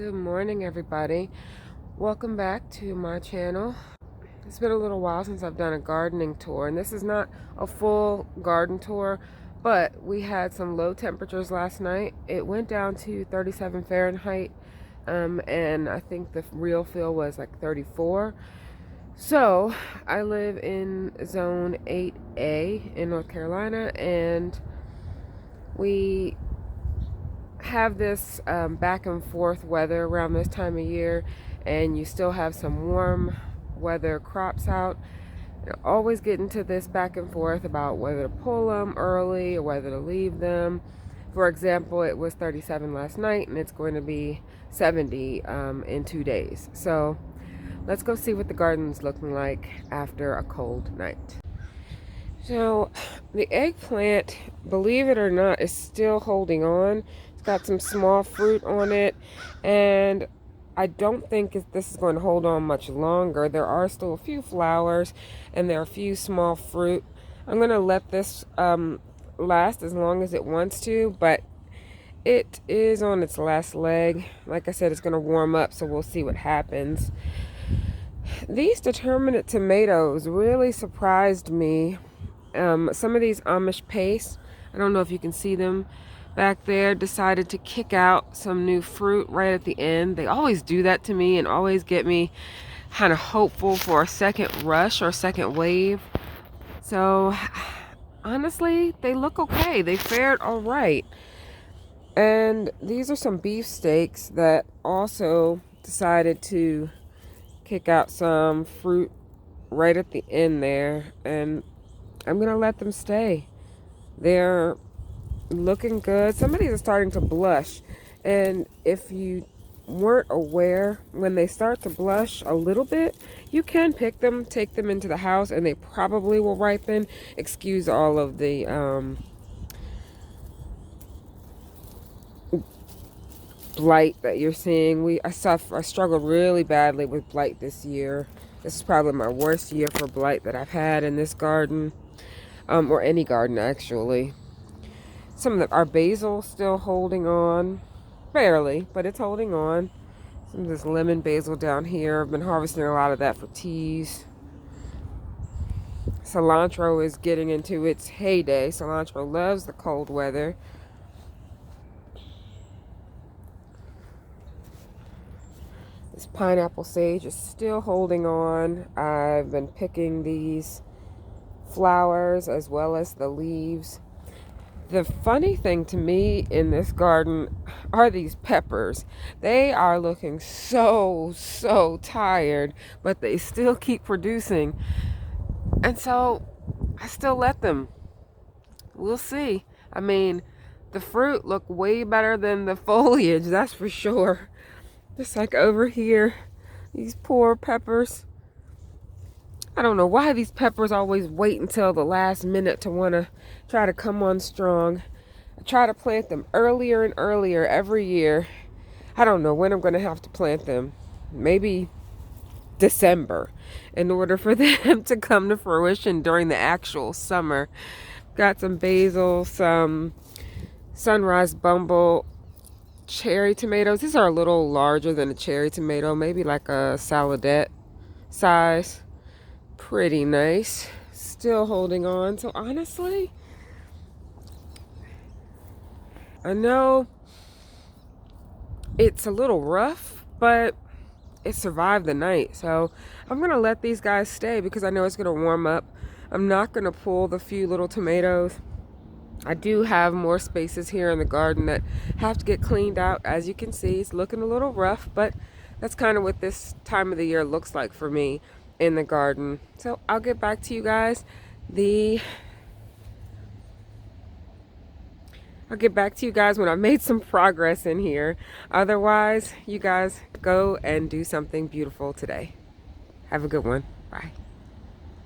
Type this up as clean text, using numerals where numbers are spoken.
Good morning, everybody. Welcome back to my channel. It's been a little while since I've done a gardening tour, and this is not a full garden tour, but we had some low temperatures last night. It went down to 37 Fahrenheit, and I think the real feel was like 34. So I live in zone 8A in North Carolina, and we have this back and forth weather around this time of year, and you still have some warm weather crops out. You always get into this back and forth about whether to pull them early or whether to leave them. For example, it was 37 last night and it's going to be 70 in 2 days. So let's go see what the garden's looking like after a cold night. So the eggplant, believe it or not, is still holding on. It's got some small fruit on it, and I don't think this is going to hold on much longer. There are still a few flowers, and there are a few small fruit. I'm going to let this last as long as it wants to, but it is on its last leg. Like I said, it's going to warm up, so we'll see what happens. These determinate tomatoes really surprised me. Some of these Amish paste, I don't know if you can see them back there, decided to kick out some new fruit right at the end. They always do that to me and always get me kind of hopeful for a second rush or a second wave. So honestly, they look okay. They fared all right. And these are some beef steaks that also decided to kick out some fruit right at the end there, and I'm gonna let them stay. They're looking good. Some of these are starting to blush, and if you weren't aware, when they start to blush a little bit, you can pick them, take them into the house, and they probably will ripen. Excuse all of the blight that you're seeing. I struggled really badly with blight this year. This is probably my worst year for blight that I've had in this garden. Or any garden, actually. Some of our basil still holding on, barely, but it's holding on. Some of this lemon basil down here, I've been harvesting a lot of that for teas. Cilantro is getting into its heyday. Cilantro loves the cold weather. This pineapple sage is still holding on. I've been picking these flowers as well as the leaves. The funny thing to me in this garden are these peppers. They are looking so tired, but they still keep producing, and so I still let them. We'll see. I mean, the fruit look way better than the foliage, that's for sure. Just like over here, these poor peppers. I don't know why these peppers always wait until the last minute to want to try to come on strong. I try to plant them earlier and earlier every year. I don't know when I'm going to have to plant them. Maybe December, in order for them to come to fruition during the actual summer. Got some basil, some sunrise Bumble cherry tomatoes. These are a little larger than a cherry tomato, maybe like a saladette size. Pretty nice. Still holding on. So honestly, I know it's a little rough, but it survived the night. So I'm going to let these guys stay because I know it's going to warm up. I'm not going to pull the few little tomatoes. I do have more spaces here in the garden that have to get cleaned out. As you can see, it's looking a little rough, but that's kind of what this time of the year looks like for me in the garden. So I'll get back to you guys. I'll get back to you guys when I've made some progress in here. Otherwise, you guys go and do something beautiful today. Have a good one. Bye.